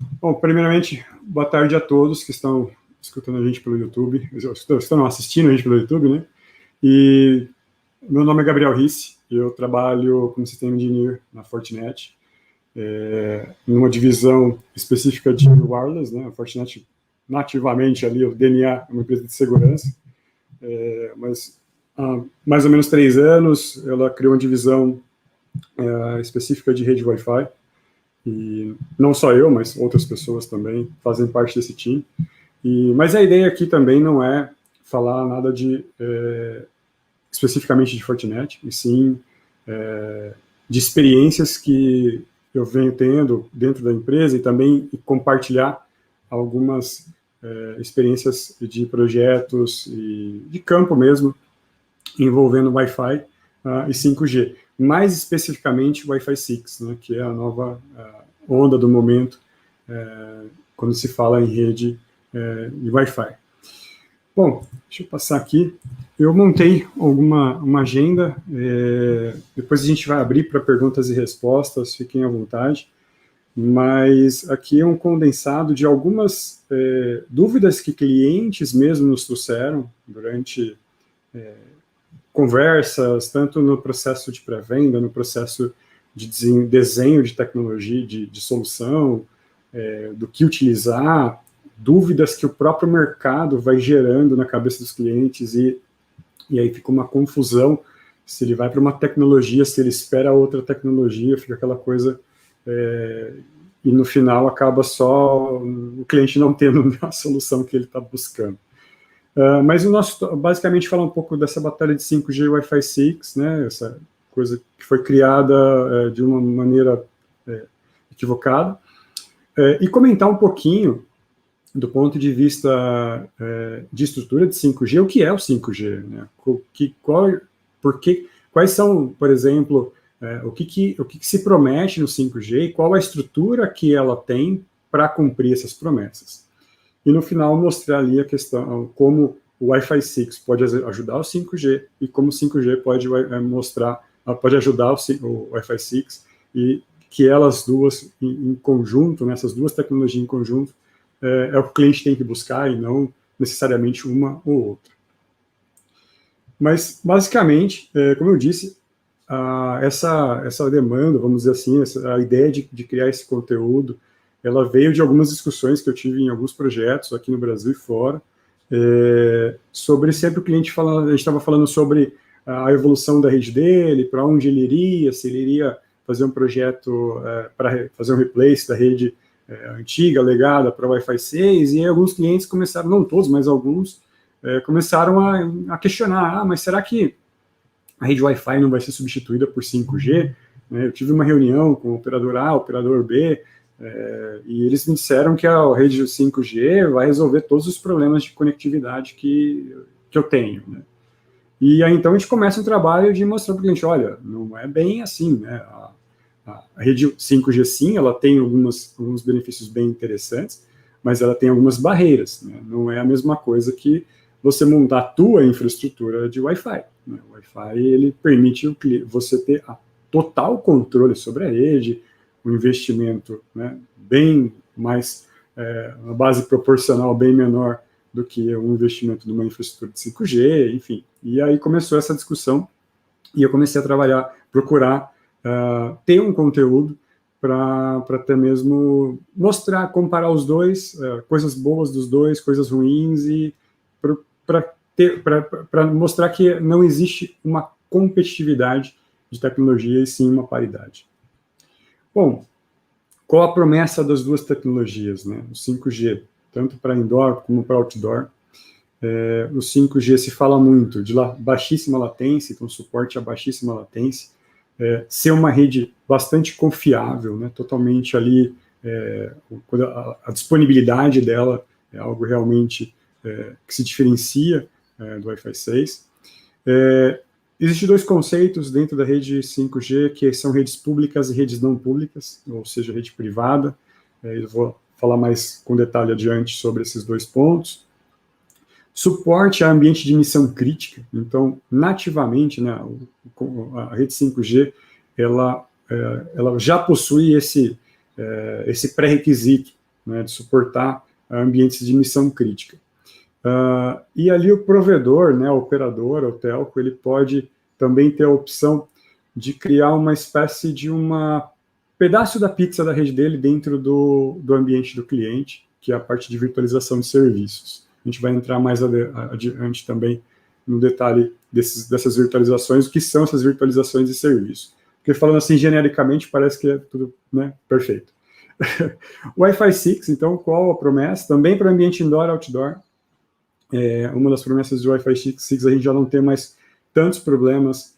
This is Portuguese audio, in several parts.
Bom, primeiramente, boa tarde a todos que estão escutando a gente pelo YouTube, estão assistindo a gente pelo YouTube, né? E meu nome é Gabriel Risse, eu trabalho como System Engineer na Fortinet, numa divisão específica de wireless, né? A Fortinet, nativamente ali, o DNA é uma empresa de segurança, mas há mais ou menos 3 anos ela criou uma divisão específica de rede Wi-Fi, e não só eu, mas outras pessoas também fazem parte desse time. Mas a ideia aqui também não é falar nada especificamente de Fortinet, e sim de experiências que eu venho tendo dentro da empresa e também compartilhar algumas experiências de projetos e de campo mesmo, envolvendo Wi-Fi e 5G. Mais especificamente Wi-Fi 6, né, que é a nova onda do momento quando se fala em rede de Wi-Fi. Bom, deixa eu passar aqui. Eu montei uma agenda, depois a gente vai abrir para perguntas e respostas, fiquem à vontade, mas aqui é um condensado de algumas dúvidas que clientes mesmo nos trouxeram durante conversas, tanto no processo de pré-venda, no processo de desenho de tecnologia, de solução, do que utilizar, dúvidas que o próprio mercado vai gerando na cabeça dos clientes e aí fica uma confusão se ele vai para uma tecnologia, se ele espera outra tecnologia, fica aquela coisa e no final acaba só o cliente não tendo a solução que ele está buscando. Mas o nosso, basicamente, fala um pouco dessa batalha de 5G e Wi-Fi 6, né, essa coisa que foi criada de uma maneira equivocada, e comentar um pouquinho do ponto de vista de estrutura de 5G, o que é o 5G, né? Quais são, por exemplo, o que se promete no 5G e qual a estrutura que ela tem para cumprir essas promessas. E no final mostrar ali a questão, como o Wi-Fi 6 pode ajudar o 5G e como o 5G pode pode ajudar o Wi-Fi 6 e que elas duas em conjunto, né, essas duas tecnologias em conjunto, é o que o cliente tem que buscar e não necessariamente uma ou outra. Mas, basicamente, como eu disse, essa demanda, vamos dizer assim, a ideia de criar esse conteúdo, ela veio de algumas discussões que eu tive em alguns projetos aqui no Brasil e fora, sobre sempre o cliente falando, a gente estava falando sobre a evolução da rede dele, para onde ele iria, se ele iria fazer um projeto para fazer um replace da rede antiga, legada para o Wi-Fi 6, e aí alguns clientes começaram, não todos, mas alguns, começaram a questionar, mas será que a rede Wi-Fi não vai ser substituída por 5G? Eu tive uma reunião com o operador A, o operador B, e eles me disseram que a rede 5G vai resolver todos os problemas de conectividade que eu tenho, né? E aí então a gente começa um trabalho de mostrar para o cliente, olha, não é bem assim, né? A rede 5G, sim, ela tem alguns benefícios bem interessantes, mas ela tem algumas barreiras, né? Não é a mesma coisa que você montar a tua infraestrutura de Wi-Fi, né? O Wi-Fi, ele permite você ter total controle sobre a rede, um investimento, né, bem mais, uma base proporcional bem menor do que um investimento numa infraestrutura de 5G, enfim. E aí começou essa discussão e eu comecei a trabalhar, procurar ter um conteúdo para até mesmo mostrar, comparar os dois, coisas boas dos dois, coisas ruins, e para mostrar que não existe uma competitividade de tecnologia e sim uma paridade. Bom, qual a promessa das duas tecnologias, né? O 5G, tanto para indoor como para outdoor. O 5G se fala muito de baixíssima latência, então suporte a baixíssima latência, ser uma rede bastante confiável, né? Totalmente ali, a disponibilidade dela é algo realmente que se diferencia do Wi-Fi 6. Existem dois conceitos dentro da rede 5G, que são redes públicas e redes não públicas, ou seja, rede privada. Eu vou falar mais com detalhe adiante sobre esses dois pontos. Suporte a ambiente de missão crítica. Então, nativamente, né, a rede 5G, ela já possui esse pré-requisito né, de suportar ambientes de missão crítica. E ali o provedor, né, o operador, o telco, ele pode também ter a opção de criar uma espécie de pedaço da pizza da rede dele dentro do ambiente do cliente, que é a parte de virtualização de serviços. A gente vai entrar mais adiante também no detalhe dessas virtualizações, o que são essas virtualizações de serviço. Porque falando assim genericamente, parece que é tudo, né, perfeito. Wi-Fi 6, então, qual a promessa? Também para o ambiente indoor e outdoor. Uma das promessas do Wi-Fi 6, a gente já não tem mais tantos problemas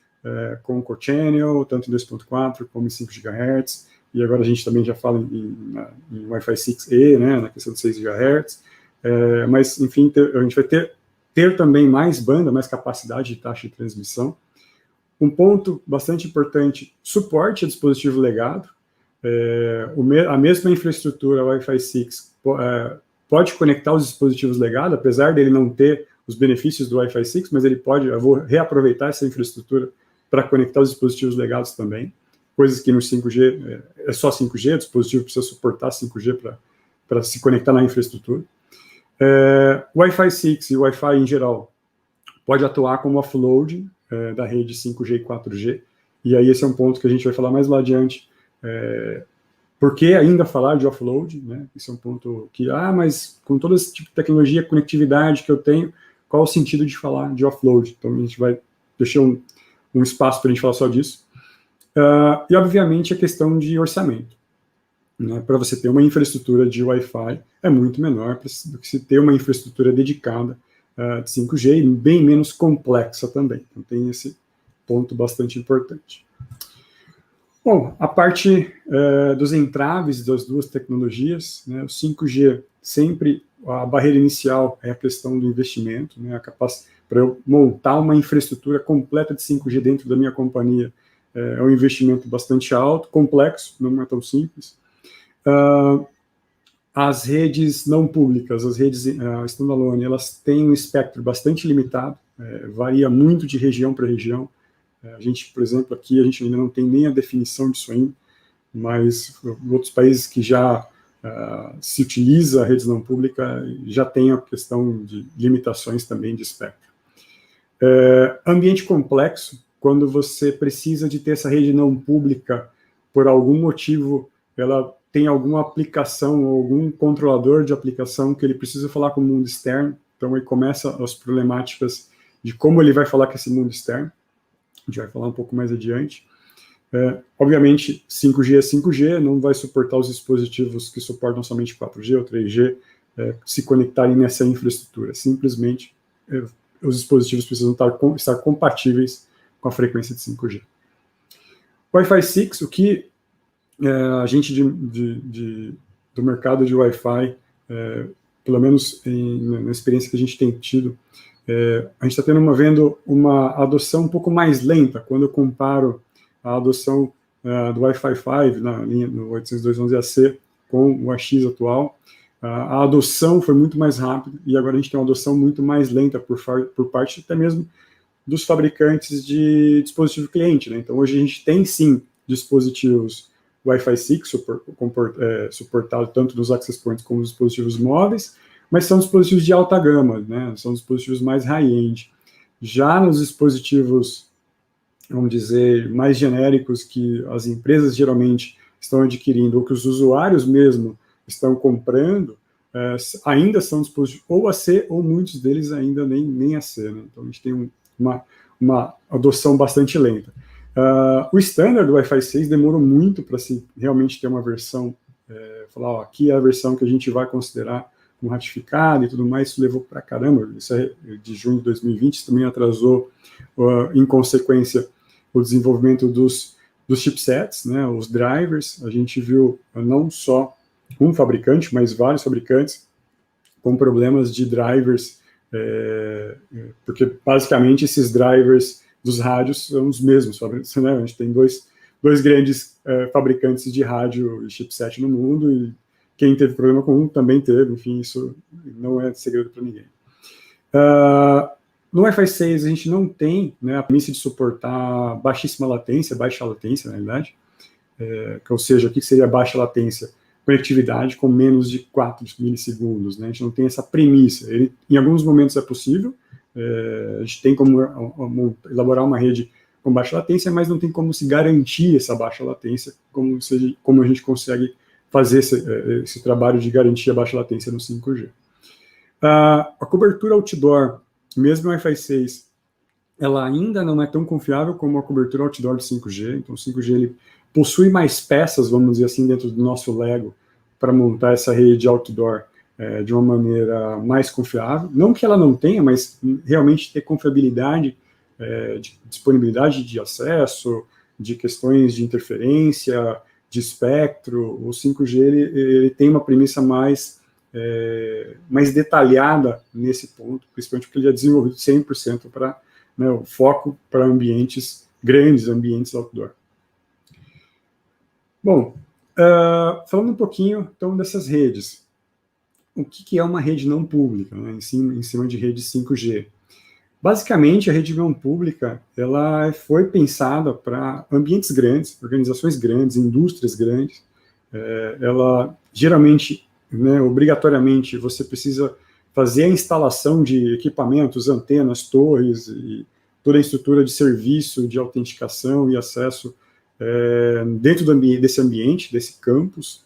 com o co-channel, tanto em 2.4 como em 5 GHz, e agora a gente também já fala em Wi-Fi 6E, né, na questão de 6 GHz, mas, enfim, a gente vai ter também mais banda, mais capacidade de taxa de transmissão. Um ponto bastante importante, suporte a dispositivo legado. A mesma infraestrutura Wi-Fi 6 pode conectar os dispositivos legado, apesar dele não ter os benefícios do Wi-Fi 6, mas eu vou reaproveitar essa infraestrutura para conectar os dispositivos legados também, coisas que no 5G é só 5G, o dispositivo precisa suportar 5G para se conectar na infraestrutura. Wi-Fi 6 e Wi-Fi em geral pode atuar como offload da rede 5G e 4G, e aí esse é um ponto que a gente vai falar mais lá adiante. Por que ainda falar de offload, né? Esse é um ponto que, mas com todo esse tipo de tecnologia, conectividade que eu tenho, qual o sentido de falar de offload? Então a gente vai deixar um espaço para a gente falar só disso. E obviamente a questão de orçamento. Né? Para você ter uma infraestrutura de Wi-Fi é muito menor do que se ter uma infraestrutura dedicada de 5G e bem menos complexa também. Então tem esse ponto bastante importante. Bom, a parte dos entraves das duas tecnologias, né, o 5G, sempre a barreira inicial é a questão do investimento, né, para eu montar uma infraestrutura completa de 5G dentro da minha companhia, é um investimento bastante alto, complexo, não é tão simples. As redes não públicas, as redes standalone, elas têm um espectro bastante limitado, varia muito de região para região. A gente, por exemplo, aqui a gente ainda não tem nem a definição disso ainda, mas em outros países que já se utiliza a rede não pública, já tem a questão de limitações também de espectro. Ambiente complexo, quando você precisa de ter essa rede não pública, por algum motivo, ela tem alguma aplicação ou algum controlador de aplicação que ele precisa falar com o mundo externo, então aí começa as problemáticas de como ele vai falar com esse mundo externo. A gente vai falar um pouco mais adiante. Obviamente, 5G é 5G, não vai suportar os dispositivos que suportam somente 4G ou 3G se conectarem nessa infraestrutura. Simplesmente, os dispositivos precisam estar compatíveis com a frequência de 5G. Wi-Fi 6, o que a gente do mercado de Wi-Fi, pelo menos na experiência que a gente tem tido, a gente está vendo uma adoção um pouco mais lenta quando eu comparo a adoção do Wi-Fi 5 na linha no 802.11ac com o AX atual. A adoção foi muito mais rápida e agora a gente tem uma adoção muito mais lenta por parte até mesmo dos fabricantes de dispositivo cliente, né? Então hoje a gente tem sim dispositivos Wi-Fi 6 suportado tanto nos access points como nos dispositivos móveis, mas são dispositivos de alta gama, né? São dispositivos mais high-end. Já nos dispositivos, vamos dizer, mais genéricos que as empresas geralmente estão adquirindo, ou que os usuários mesmo estão comprando, ainda são dispositivos ou AC, ou muitos deles ainda nem AC, né? Então a gente tem uma adoção bastante lenta. O standard do Wi-Fi 6 demorou muito para se realmente ter uma versão, falar, aqui é a versão que a gente vai considerar como ratificada e tudo mais. Isso levou para caramba, isso é de junho de 2020, isso também atrasou, em consequência, o desenvolvimento dos chipsets, né, os drivers. A gente viu não só um fabricante, mas vários fabricantes com problemas de drivers, porque basicamente esses drivers dos rádios são os mesmos, né? A gente tem dois grandes fabricantes de rádio e chipset no mundo, e quem teve problema com um também teve, enfim, isso não é segredo para ninguém. No Wi-Fi 6 a gente não tem, né, a premissa de suportar baixa latência, na realidade, ou seja, o que seria baixa latência? conectividade com menos de 4 milissegundos, né? A gente não tem essa premissa. Em alguns momentos é possível, a gente tem como elaborar uma rede com baixa latência, mas não tem como se garantir essa baixa latência, como a gente consegue fazer esse trabalho de garantir a baixa latência no 5G. A cobertura outdoor, mesmo o Wi-Fi 6, ela ainda não é tão confiável como a cobertura outdoor de 5G, então o 5G ele possui mais peças, vamos dizer assim, dentro do nosso Lego, para montar essa rede outdoor de uma maneira mais confiável. Não que ela não tenha, mas realmente ter confiabilidade, de disponibilidade de acesso, de questões de interferência, de espectro. O 5G ele tem uma premissa mais detalhada nesse ponto, principalmente porque ele é desenvolvido 100% para, né, o foco para ambientes grandes, ambientes outdoor. Bom, falando um pouquinho, então, dessas redes. O que é uma rede não pública, né, em cima de rede 5G? Basicamente, a rede não pública, ela foi pensada para ambientes grandes, organizações grandes, indústrias grandes. Ela, geralmente, né, obrigatoriamente, você precisa fazer a instalação de equipamentos, antenas, torres, e toda a estrutura de serviço, de autenticação e acesso dentro desse ambiente, desse campus.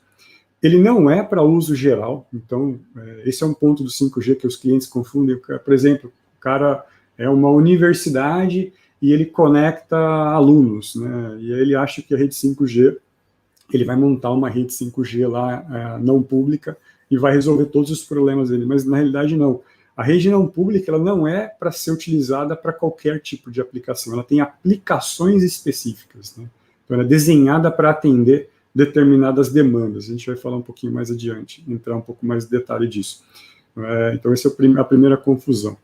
Ele não é para uso geral, então esse é um ponto do 5G que os clientes confundem. Por exemplo, o cara é uma universidade e ele conecta alunos, né? E aí ele acha que a rede 5G, ele vai montar uma rede 5G lá não pública e vai resolver todos os problemas dele, mas na realidade não. A rede não pública, ela não é para ser utilizada para qualquer tipo de aplicação, ela tem aplicações específicas, né? Então ela é desenhada para atender determinadas demandas. A gente vai falar um pouquinho mais adiante, entrar um pouco mais em detalhe disso. Então essa é a primeira confusão.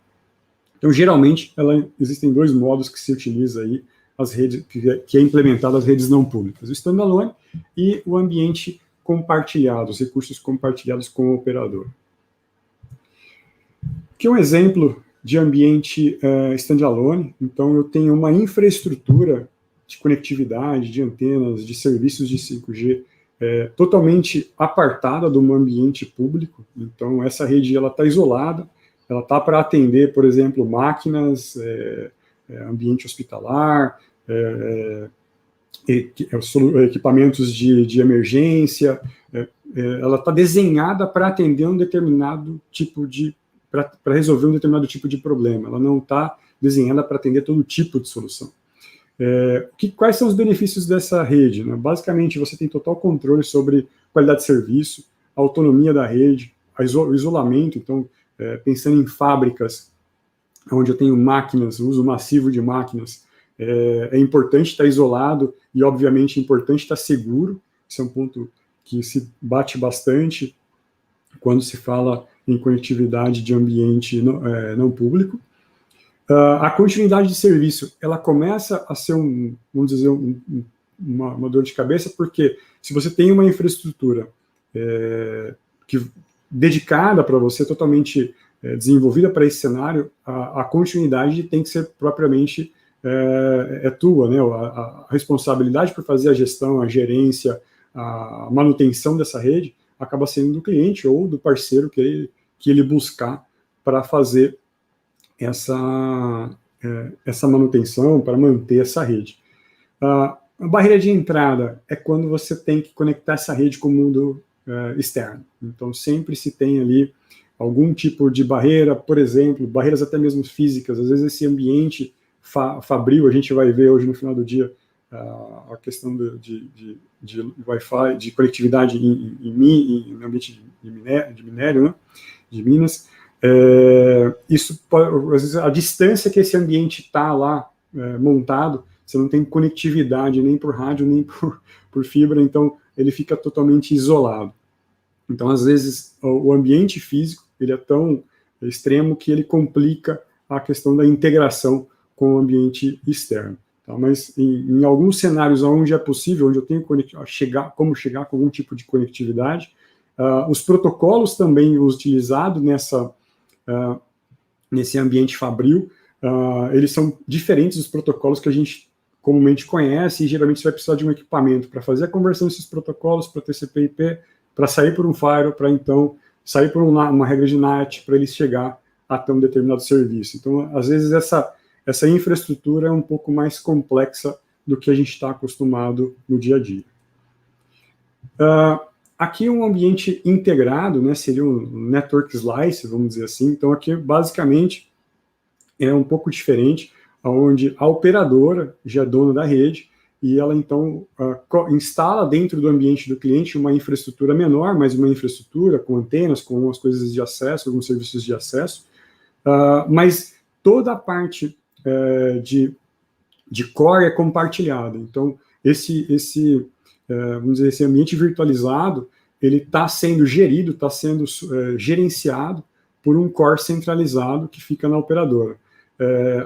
Então, geralmente, existem dois modos que se utiliza aí as redes, que é implementado as redes não públicas, o standalone e o ambiente compartilhado, os recursos compartilhados com o operador. Aqui é um exemplo de ambiente standalone. Então, eu tenho uma infraestrutura de conectividade, de antenas, de serviços de 5G totalmente apartada do ambiente público. Então, essa rede está isolada, ela está para atender, por exemplo, máquinas, ambiente hospitalar, equipamentos de emergência. Ela está desenhada para atender um determinado tipo para resolver um determinado tipo de problema. Ela não está desenhada para atender todo tipo de solução. Quais são os benefícios dessa rede, né? Basicamente, você tem total controle sobre qualidade de serviço, a autonomia da rede, o isolamento. Então, pensando em fábricas, onde eu tenho máquinas, uso massivo de máquinas, é importante estar isolado e, obviamente, é importante estar seguro. Esse é um ponto que se bate bastante quando se fala em conectividade de ambiente não público. A continuidade de serviço, ela começa a ser vamos dizer, uma dor de cabeça, porque se você tem uma infraestrutura dedicada para você, totalmente desenvolvida para esse cenário, a continuidade tem que ser propriamente tua, né? A responsabilidade por fazer a gestão, a gerência, a manutenção dessa rede acaba sendo do cliente ou do parceiro que ele buscar para fazer essa manutenção, para manter essa rede. A barreira de entrada é quando você tem que conectar essa rede com o mundo externo. Então, sempre se tem ali algum tipo de barreira, por exemplo, barreiras até mesmo físicas. Às vezes esse ambiente fabril, a gente vai ver hoje no final do dia a questão de Wi-Fi, de conectividade no ambiente de minério, né, de Minas. Isso pode, às vezes, a distância que esse ambiente está lá montado, você não tem conectividade nem por rádio, nem por fibra, então ele fica totalmente isolado. Então, às vezes, o ambiente físico ele é tão extremo que ele complica a questão da integração com o ambiente externo. Tá? Mas em alguns cenários onde é possível, onde eu tenho como chegar com algum tipo de conectividade, os protocolos também utilizados nesse ambiente fabril, eles são diferentes dos protocolos que a gente comumente conhece, e geralmente você vai precisar de um equipamento para fazer a conversão desses protocolos para TCP/IP, para sair por um firewall, para então sair por uma regra de NAT, para ele chegar até um determinado serviço. Então, às vezes, essa infraestrutura é um pouco mais complexa do que a gente está acostumado no dia a dia. Aqui um ambiente integrado, né, seria um network slice, vamos dizer assim. Então, aqui, basicamente, é um pouco diferente, onde a operadora já é dona da rede, e ela, então, instala dentro do ambiente do cliente uma infraestrutura menor, mas uma infraestrutura com antenas, com algumas coisas de acesso, alguns serviços de acesso, mas toda a parte de core é compartilhada. Então, vamos dizer, esse ambiente virtualizado, ele está sendo gerido, está sendo gerenciado por um core centralizado que fica na operadora.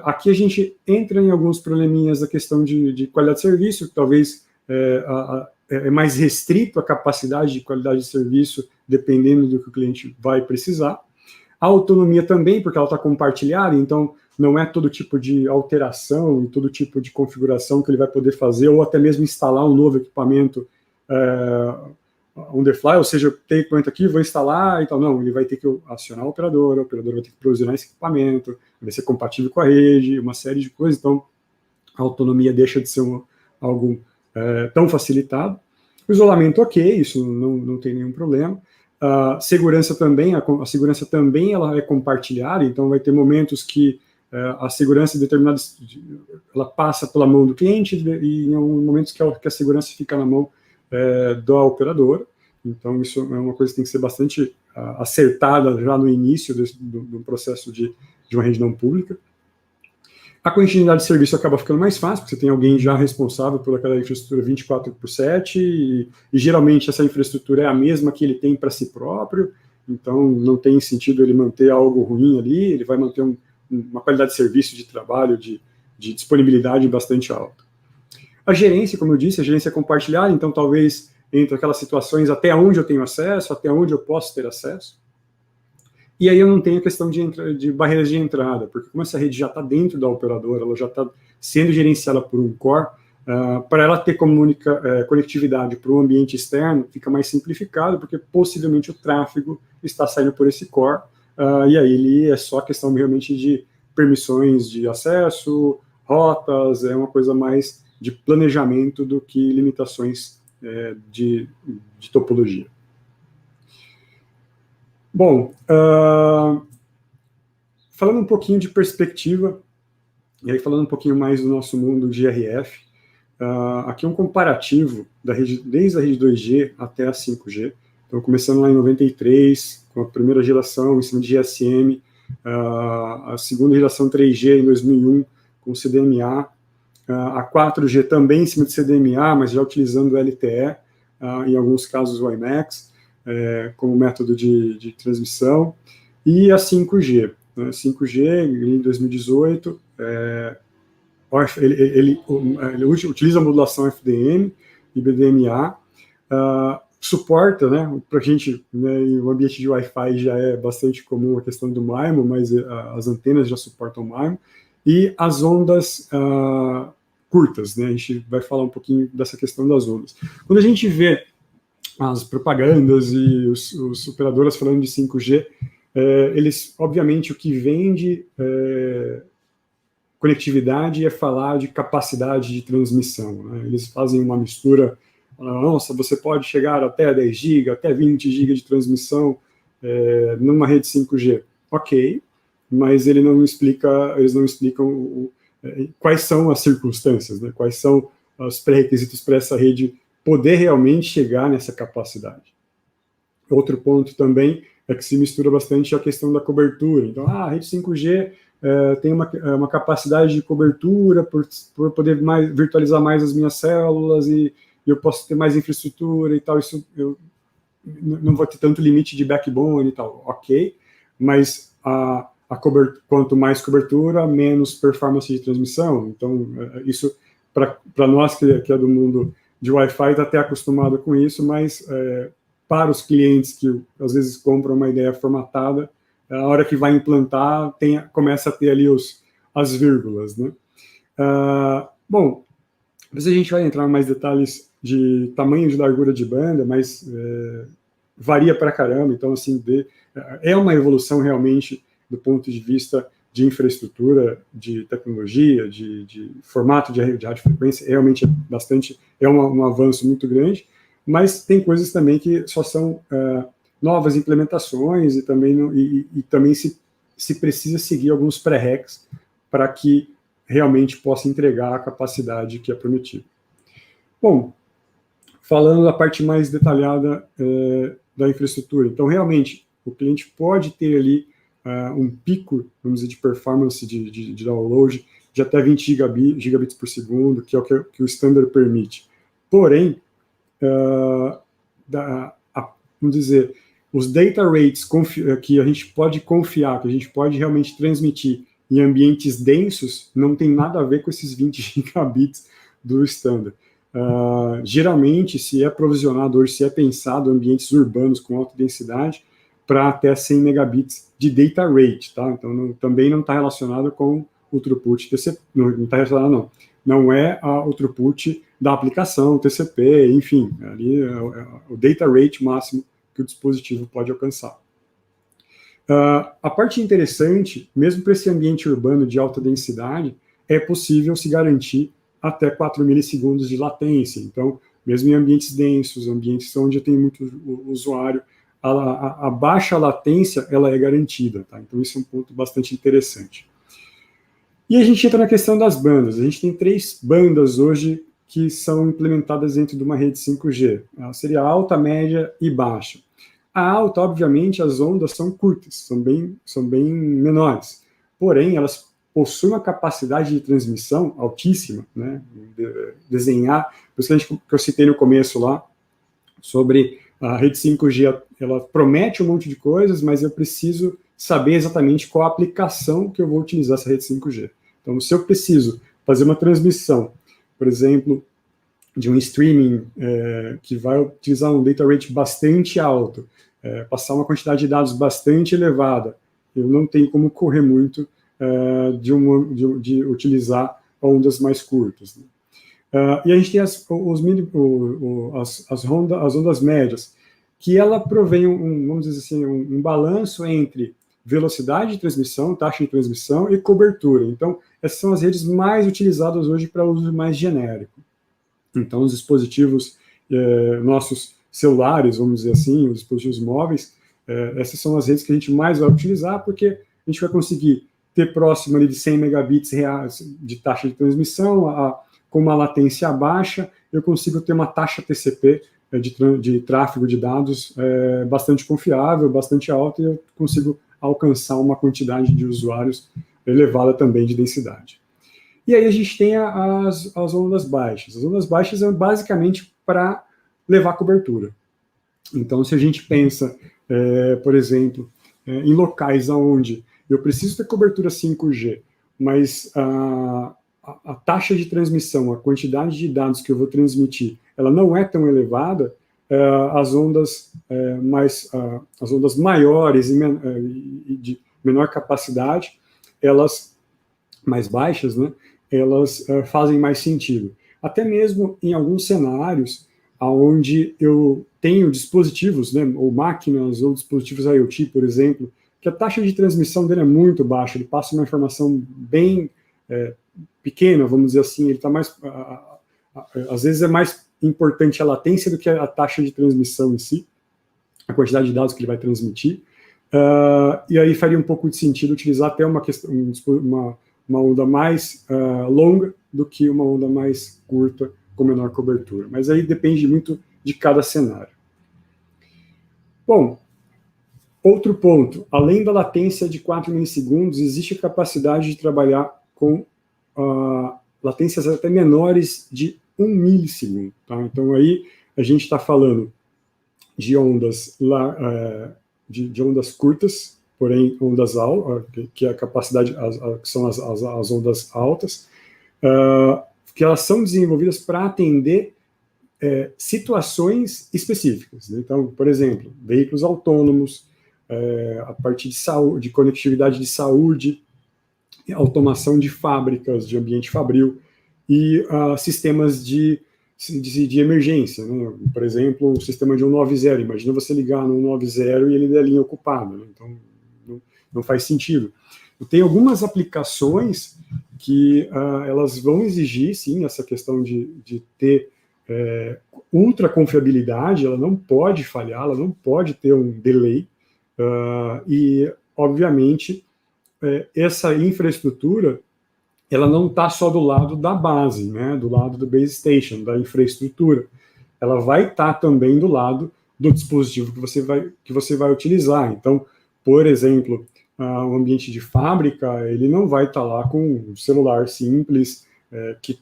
Aqui a gente entra em alguns probleminhas da questão de qualidade de serviço, que talvez é mais restrito a capacidade de qualidade de serviço, dependendo do que o cliente vai precisar. A autonomia também, porque ela está compartilhada, então não é todo tipo de alteração e todo tipo de configuração que ele vai poder fazer, ou até mesmo instalar um novo equipamento on the fly, ou seja, tem equipamento aqui, vou instalar e tal. Não, ele vai ter que acionar a operadora vai ter que provisionar esse equipamento, vai ser compatível com a rede, uma série de coisas, então a autonomia deixa de ser algo tão facilitado. O isolamento, ok, isso não tem nenhum problema. A segurança também, ela é compartilhada, então vai ter momentos que a segurança determinada, ela passa pela mão do cliente e em alguns momentos que a segurança fica na mão da operadora. Então isso é uma coisa que tem que ser bastante acertada já no início do processo de uma rede não pública. A continuidade de serviço acaba ficando mais fácil, porque você tem alguém já responsável por aquela infraestrutura 24/7, e geralmente essa infraestrutura é a mesma que ele tem para si próprio, então não tem sentido ele manter algo ruim ali, ele vai manter uma qualidade de serviço, de trabalho, de disponibilidade bastante alta. A gerência, como eu disse, a gerência é compartilhada, então talvez entre aquelas situações até onde eu tenho acesso, até onde eu posso ter acesso. E aí eu não tenho a questão de barreiras de entrada, porque como essa rede já está dentro da operadora, ela já está sendo gerenciada por um core, para ela ter conectividade para o ambiente externo, fica mais simplificado, porque possivelmente o tráfego está saindo por esse core, e aí ele é só questão realmente de permissões de acesso, rotas, é uma coisa mais de planejamento do que limitações de topologia. Bom, falando um pouquinho de perspectiva, e aí falando um pouquinho mais do nosso mundo de RF, aqui um comparativo desde a rede 2G até a 5G. Então, começando lá em 93, com a primeira geração em cima de GSM, a segunda geração 3G em 2001 com CDMA, a 4G também em cima de CDMA, mas já utilizando o LTE, em alguns casos o WiMAX, como método de transmissão, e a 5G. Né? 5G, em 2018, ele utiliza a modulação FDM e BDMA, suporta, né, para a gente, né, o ambiente de Wi-Fi já é bastante comum a questão do MIMO, mas as antenas já suportam MIMO, e as ondas curtas, né, a gente vai falar um pouquinho dessa questão das ondas. Quando a gente vê as propagandas e os operadoras falando de 5G, eles, obviamente, o que vende conectividade é falar de capacidade de transmissão. Né? Eles fazem uma mistura, nossa, você pode chegar até 10 GB, até 20 GB de transmissão numa rede 5G. Ok, mas eles não explicam quais são as circunstâncias, né? Quais são os pré-requisitos para essa rede poder realmente chegar nessa capacidade. Outro ponto também é que se mistura bastante a questão da cobertura. Então, a rede 5G tem uma capacidade de cobertura por poder virtualizar mais as minhas células e eu posso ter mais infraestrutura e tal, isso eu não vou ter tanto limite de backbone e tal, ok, mas quanto mais cobertura, menos performance de transmissão. Então, isso, para nós que é do mundo de Wi-Fi, está até acostumado com isso, mas para os clientes que às vezes compram uma ideia formatada, a hora que vai implantar, começa a ter ali as vírgulas, né? Bom, depois a gente vai entrar em mais detalhes de tamanho de largura de banda, mas varia para caramba, então, assim, é uma evolução realmente do ponto de vista de infraestrutura, de tecnologia, de formato de radiofrequência, realmente um avanço muito grande, mas tem coisas também que só são novas implementações e também se precisa seguir alguns pré-recs para que realmente possa entregar a capacidade que é prometida. Bom, falando da parte mais detalhada da infraestrutura, então realmente o cliente pode ter ali um pico, vamos dizer, de performance de download de até 20 gigabits por segundo, que é o que o standard permite. Porém, vamos dizer, os data rates que a gente pode confiar, que a gente pode realmente transmitir em ambientes densos, não tem nada a ver com esses 20 gigabits do standard. Geralmente, se é provisionado hoje, se é pensado em ambientes urbanos com alta densidade, para até 100 megabits de data rate, tá? Então, também não está relacionado com o throughput TCP, não está relacionado, não. Não é o throughput da aplicação, TCP, enfim, ali é o data rate máximo que o dispositivo pode alcançar. A parte interessante, mesmo para esse ambiente urbano de alta densidade, é possível se garantir até 4 milissegundos de latência. Então, mesmo em ambientes densos, ambientes onde tem muito usuário, a baixa latência ela é garantida. Tá? Então, isso é um ponto bastante interessante. E a gente entra na questão das bandas. A gente tem 3 bandas hoje que são implementadas dentro de uma rede 5G. Seria alta, média e baixa. A alta, obviamente, as ondas são curtas, são bem menores. Porém, elas possuem uma capacidade de transmissão altíssima, né? Desenhar, por isso que eu citei no começo lá, sobre a rede 5G, ela promete um monte de coisas, mas eu preciso saber exatamente qual a aplicação que eu vou utilizar essa rede 5G. Então, se eu preciso fazer uma transmissão, por exemplo, de um streaming que vai utilizar um data rate bastante alto, passar uma quantidade de dados bastante elevada, eu não tenho como correr muito de utilizar ondas mais curtas. Né? E a gente tem as ondas médias, que ela provém vamos dizer assim, um balanço entre velocidade de transmissão, taxa de transmissão e cobertura. Então, essas são as redes mais utilizadas hoje para uso mais genérico. Então, os dispositivos nossos celulares, vamos dizer assim, os dispositivos móveis, essas são as redes que a gente mais vai utilizar, porque a gente vai conseguir ter próximo ali de 100 megabits reais de taxa de transmissão, com uma latência baixa, eu consigo ter uma taxa TCP de tráfego de dados bastante confiável, bastante alta, e eu consigo alcançar uma quantidade de usuários elevada também de densidade. E aí a gente tem as ondas baixas. As ondas baixas são basicamente para levar cobertura. Então, se a gente pensa, por exemplo, em locais onde eu preciso ter cobertura 5G, mas a taxa de transmissão, a quantidade de dados que eu vou transmitir, ela não é tão elevada, as ondas maiores e de menor capacidade, elas mais baixas, né, elas fazem mais sentido. Até mesmo em alguns cenários onde eu tenho dispositivos, né, ou máquinas, ou dispositivos IoT, por exemplo, que a taxa de transmissão dele é muito baixa, ele passa uma informação bem pequena, vamos dizer assim, ele está mais... às vezes é mais importante a latência do que a taxa de transmissão em si, a quantidade de dados que ele vai transmitir, e aí faria um pouco de sentido utilizar até uma onda mais longa do que uma onda mais curta com menor cobertura. Mas aí depende muito de cada cenário. Bom, outro ponto, além da latência de 4 milissegundos, existe a capacidade de trabalhar com latências até menores de 1 milissegundo. Tá? Então aí a gente está falando de ondas de ondas curtas, porém ondas altas, que é a capacidade, que são as ondas altas, que elas são desenvolvidas para atender situações específicas. Né? Então, por exemplo, veículos autônomos, a partir de conectividade de saúde, automação de fábricas, de ambiente fabril, e sistemas de de emergência, né? Por exemplo, o sistema de 190, imagina você ligar no 190 e ele der linha ocupada, né? Então não faz sentido. Tem algumas aplicações que elas vão exigir, sim, essa questão de ter ultra confiabilidade, ela não pode falhar, ela não pode ter um delay, e, obviamente, essa infraestrutura, ela não está só do lado da base, né, do lado do base station, da infraestrutura, ela vai estar também do lado do dispositivo que você vai utilizar. Então, por exemplo, o ambiente de fábrica, ele não vai estar lá com um celular simples, que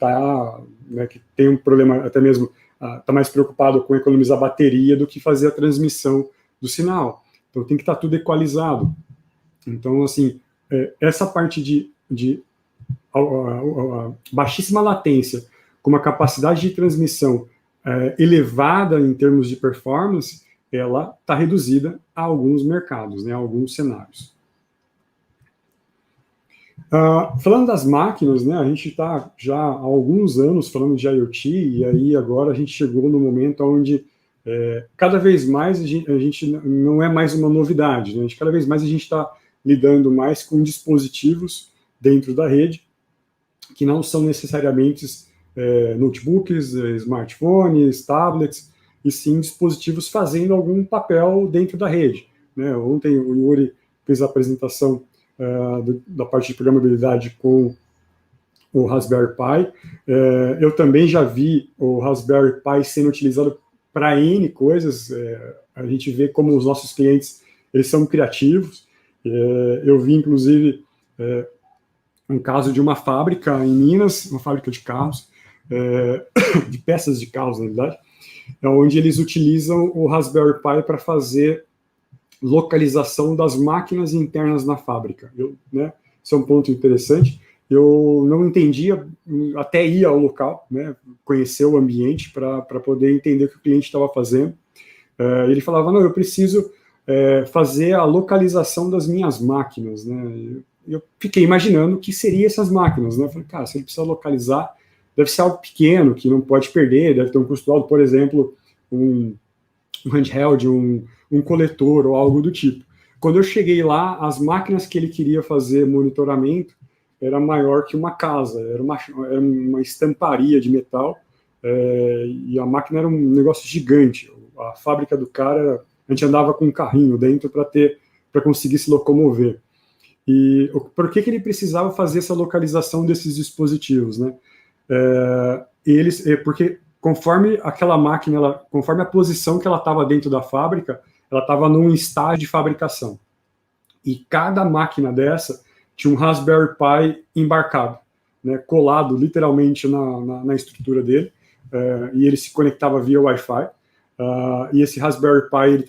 tem um problema, até mesmo está mais preocupado com economizar bateria do que fazer a transmissão do sinal. Então tem que estar tudo equalizado. Então, assim, essa parte de baixíssima latência, com uma capacidade de transmissão elevada em termos de performance, ela está reduzida a alguns mercados, né, a alguns cenários. Falando das máquinas, né, a gente está já há alguns anos falando de IoT, e aí agora a gente chegou no momento onde cada vez mais a gente não é mais uma novidade, né, cada vez mais a gente está lidando mais com dispositivos dentro da rede, que não são necessariamente notebooks, smartphones, tablets, e sim dispositivos fazendo algum papel dentro da rede, né. Ontem o Yuri fez a apresentação da parte de programabilidade com o Raspberry Pi. Eu também já vi o Raspberry Pi sendo utilizado para N coisas. A gente vê como os nossos clientes, eles são criativos. Eu vi, inclusive, um caso de uma fábrica em Minas, uma fábrica de carros, de peças de carros, na verdade, onde eles utilizam o Raspberry Pi para fazer localização das máquinas internas na fábrica. Isso é um ponto interessante. Eu não entendia, até ir ao local, né, conhecer o ambiente para poder entender o que o cliente estava fazendo. Ele falava, não, eu preciso fazer a localização das minhas máquinas, né? Eu fiquei imaginando o que seriam essas máquinas, né? Eu falei, cara, se ele precisa localizar, deve ser algo pequeno, que não pode perder, deve ter um custo alto, por exemplo, um handheld, um coletor ou algo do tipo. Quando eu cheguei lá, as máquinas que ele queria fazer monitoramento era maior que uma casa, era uma estamparia de metal, e a máquina era um negócio gigante. A fábrica do cara, a gente andava com um carrinho dentro para conseguir se locomover. E por que ele precisava fazer essa localização desses dispositivos, né? Porque conforme aquela máquina, conforme a posição que ela estava dentro da fábrica, ela estava num estágio de fabricação. E cada máquina dessa tinha um Raspberry Pi embarcado, né, colado literalmente na estrutura dele, e ele se conectava via Wi-Fi. E esse Raspberry Pi,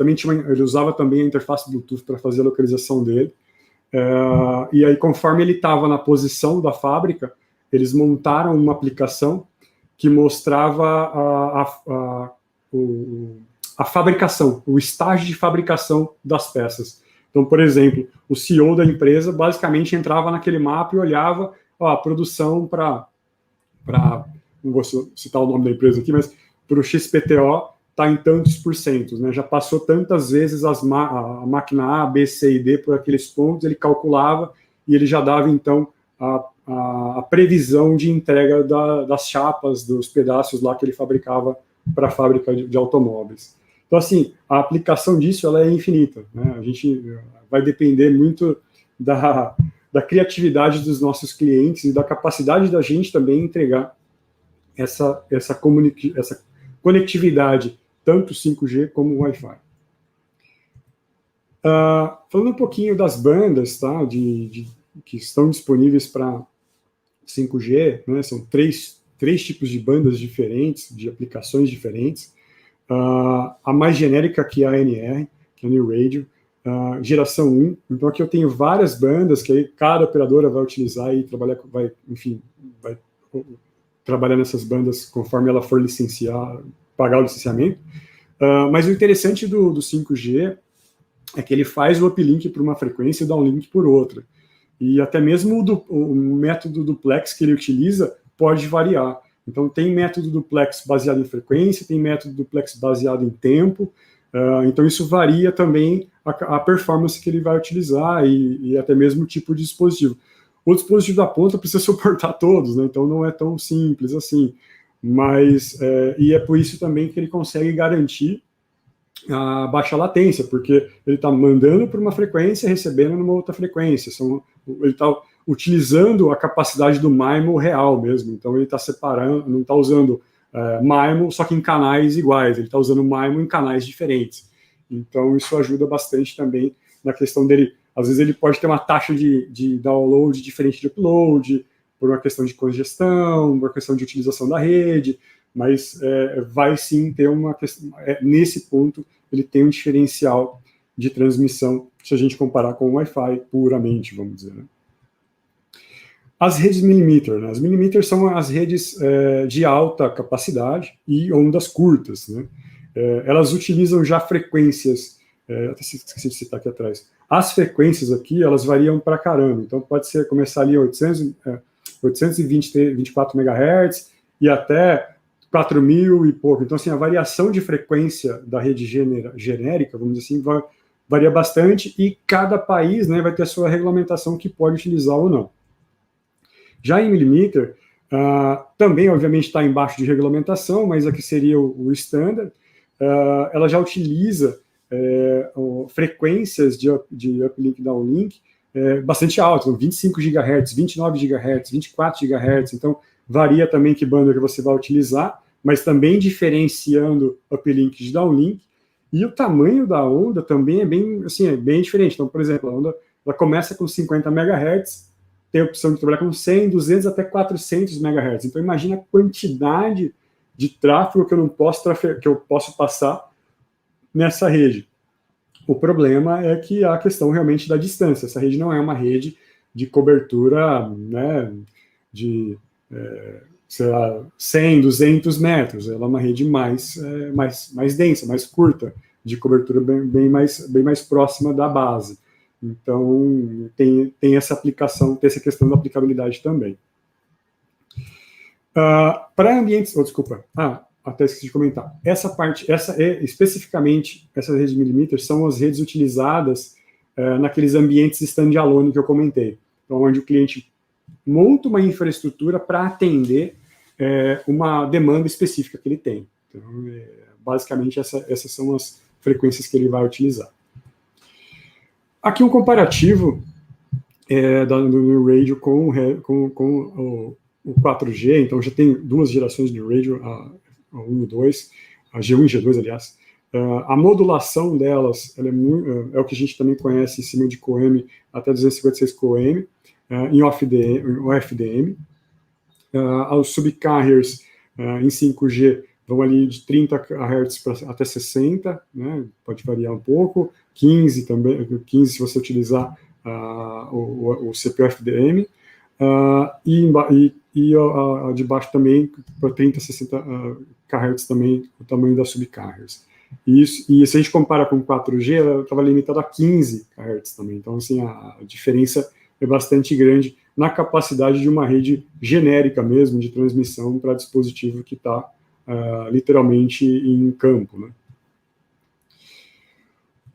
ele usava também a interface Bluetooth para fazer a localização dele. E aí, conforme ele estava na posição da fábrica, eles montaram uma aplicação que mostrava a fabricação, o estágio de fabricação das peças. Então, por exemplo, o CEO da empresa basicamente entrava naquele mapa e olhava a produção para, não vou citar o nome da empresa aqui, mas para o XPTO está em tantos %, né? Já passou tantas vezes a máquina A, B, C e D por aqueles pontos, ele calculava e ele já dava, então, a previsão de entrega das chapas, dos pedaços lá que ele fabricava para a fábrica de automóveis. Então, assim, a aplicação disso ela é infinita, né? A gente vai depender muito da criatividade dos nossos clientes e da capacidade da gente também entregar essa conectividade, tanto 5G como Wi-Fi. Falando um pouquinho das bandas, tá, que estão disponíveis para 5G, né, são três tipos de bandas diferentes, de aplicações diferentes. A mais genérica, que é a ANR, que é a New Radio, geração 1. Então aqui eu tenho várias bandas que aí cada operadora vai utilizar e vai trabalhar nessas bandas conforme ela for pagar o licenciamento. Mas o interessante do 5G é que ele faz o uplink por uma frequência e o downlink por outra. E até mesmo o método duplex que ele utiliza pode variar. Então, tem método duplex baseado em frequência, tem método duplex baseado em tempo, então isso varia também a performance que ele vai utilizar e até mesmo o tipo de dispositivo. O dispositivo da ponta precisa suportar todos, né? Então não é tão simples assim, mas e é por isso também que ele consegue garantir a baixa latência, porque ele está mandando para uma frequência, recebendo numa outra frequência. Ele está utilizando a capacidade do MIMO real mesmo. Então ele está separando, não está usando MIMO só que em canais iguais. Ele está usando MIMO em canais diferentes. Então isso ajuda bastante também na questão dele. Às vezes ele pode ter uma taxa de download diferente de upload, por uma questão de congestão, por uma questão de utilização da rede, mas vai sim ter uma questão. Nesse ponto, ele tem um diferencial de transmissão, se a gente comparar com o Wi-Fi puramente, vamos dizer. Né? As redes millimiter, né? As millimiter são as redes de alta capacidade e ondas curtas. Né? Elas utilizam já frequências, até esqueci de citar aqui atrás, as frequências aqui, elas variam para caramba, então pode ser começar ali 824 MHz e até 4.000 e pouco. Então, assim, a variação de frequência da rede genérica, vamos dizer assim, varia bastante e cada país, né, vai ter a sua regulamentação que pode utilizar ou não. Já em millimiter, também, obviamente, está embaixo de regulamentação, mas aqui seria o standard. Ela já utiliza frequências de uplink e downlink bastante altas, 25 GHz, 29 GHz, 24 GHz, então varia também que banda que você vai utilizar, mas também diferenciando uplink de downlink, e o tamanho da onda também é bem, assim, bem diferente. Então, por exemplo, a onda ela começa com 50 MHz, tem a opção de trabalhar com 100, 200 até 400 MHz. Então, imagina a quantidade de tráfego que eu posso passar nessa rede. O problema é que a questão realmente da distância. Essa rede não é uma rede de cobertura, né, de sei lá, 100, 200 metros. Ela é uma rede mais densa, mais curta, de cobertura bem mais próxima da base. Então, tem essa aplicação, tem essa questão da aplicabilidade também. Para ambientes... desculpa. Até esqueci de comentar. Especificamente, essas redes millimiter são as redes utilizadas naqueles ambientes standalone que eu comentei. Então, onde o cliente monta uma infraestrutura para atender uma demanda específica que ele tem. Então, basicamente, essas são as frequências que ele vai utilizar. Aqui um comparativo do New Radio com o 4G. Então, já tem duas gerações de New Radio, a 1 e 2, a G1 e G2, aliás. A modulação delas é o que a gente também conhece em cima de coM até 256 coM, em OFDM. Os subcarriers em 5G vão ali de 30 Hz até 60, né? Pode variar um pouco, 15 também, 15 se você utilizar o CPO-FDM, e a de baixo também, para 30, 60 kHz também, o tamanho das subcarriers. E se a gente compara com 4G, ela estava limitada a 15 Hz também. Então, assim, a diferença é bastante grande na capacidade de uma rede genérica mesmo, de transmissão para dispositivo que está literalmente em campo. Né?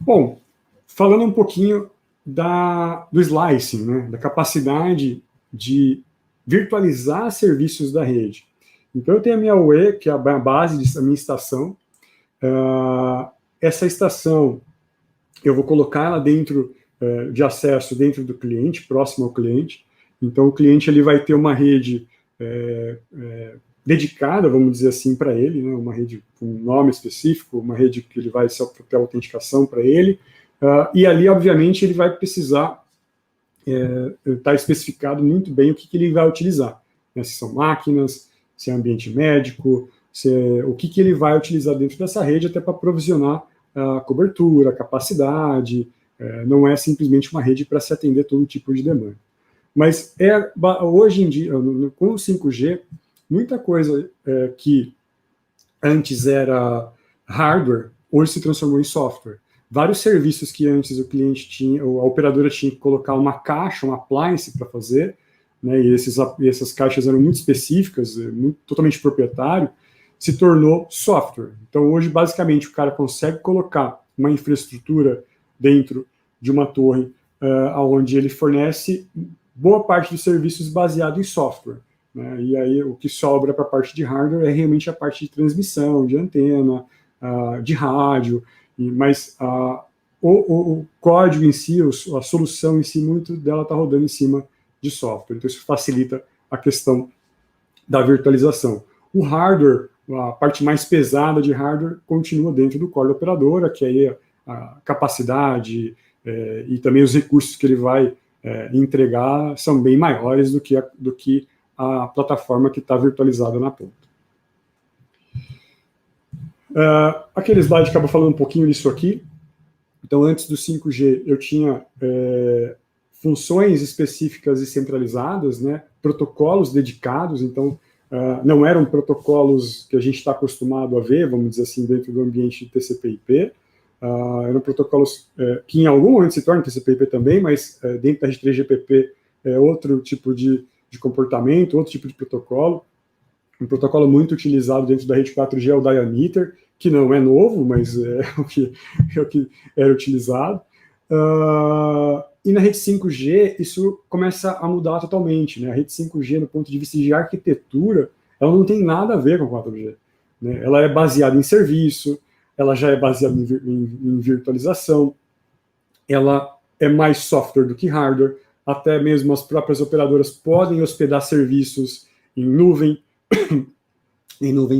Bom, falando um pouquinho do slicing, né, da capacidade de virtualizar serviços da rede. Então, eu tenho a minha UE, que é a base da minha estação. Essa estação, eu vou colocar ela dentro de acesso dentro do cliente, próximo ao cliente. Então, o cliente ele vai ter uma rede dedicada, vamos dizer assim, para ele, né? Uma rede com um nome específico, uma rede que ele vai ter autenticação para ele. E ali, obviamente, ele vai precisar estar especificado muito bem o que ele vai utilizar. Né? Se são máquinas, se é ambiente médico, o que ele vai utilizar dentro dessa rede até para provisionar a cobertura, a capacidade. Não é simplesmente uma rede para se atender todo tipo de demanda. Mas hoje em dia, com o 5G, muita coisa que antes era hardware, hoje se transformou em software. Vários serviços que antes o cliente tinha, ou a operadora tinha que colocar uma caixa, um appliance para fazer, né, e essas caixas eram muito específicas, totalmente proprietário, se tornou software. Então, hoje, basicamente, o cara consegue colocar uma infraestrutura dentro de uma torre, onde ele fornece boa parte dos serviços baseado em software, né? E aí o que sobra para a parte de hardware é realmente a parte de transmissão, de antena, de rádio, mas o código em si, a solução em si, muito dela está rodando em cima de software. Então isso facilita a questão da virtualização. O hardware, a parte mais pesada de hardware, continua dentro do core da operadora, que aí a capacidade e também os recursos que ele vai entregar são bem maiores do que a plataforma que está virtualizada na ponta. Aquele slide acaba falando um pouquinho disso aqui. Então, antes do 5G, eu tinha funções específicas e centralizadas, né, protocolos dedicados, então não eram protocolos que a gente está acostumado a ver, vamos dizer assim, dentro do ambiente de TCP/IP, eram protocolos que em algum momento se tornam TCP/IP também, mas dentro da rede 3GPP é outro tipo de comportamento, outro tipo de protocolo. Um protocolo muito utilizado dentro da rede 4G é o Diameter, que não é novo, mas é o que era utilizado. E na rede 5G, isso começa a mudar totalmente, né? A rede 5G, do ponto de vista de arquitetura, ela não tem nada a ver com a 4G, né? Ela é baseada em serviço, ela já é baseada em virtualização, ela é mais software do que hardware, até mesmo as próprias operadoras podem hospedar serviços em nuvem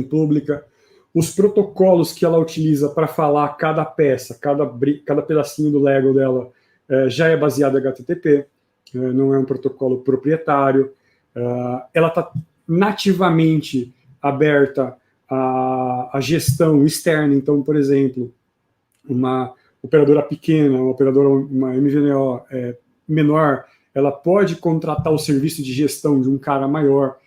pública. Os protocolos que ela utiliza para falar cada peça, cada pedacinho do Lego dela, já é baseado em HTTP, não é um protocolo proprietário. Ela está nativamente aberta à gestão externa. Então, por exemplo, uma operadora pequena, uma MVNO menor, ela pode contratar o serviço de gestão de um cara maior,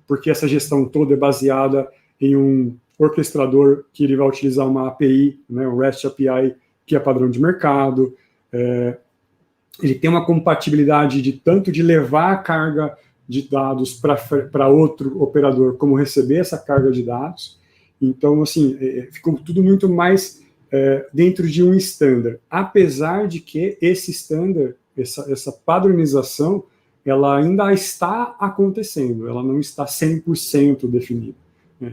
porque essa gestão toda é baseada em um orquestrador que ele vai utilizar uma API, né, um REST API, que é padrão de mercado. Ele tem uma compatibilidade tanto de levar a carga de dados para outro operador, como receber essa carga de dados. Então, assim, ficou tudo muito mais dentro de um standard, apesar de que esse standard, essa padronização, ela ainda está acontecendo, ela não está 100% definida.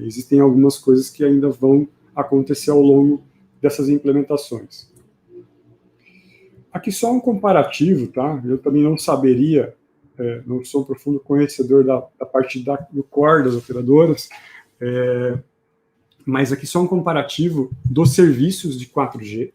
Existem algumas coisas que ainda vão acontecer ao longo dessas implementações. Aqui só um comparativo, tá? Eu também não saberia, não sou um profundo conhecedor da parte do core das operadoras, mas aqui só um comparativo dos serviços de 4G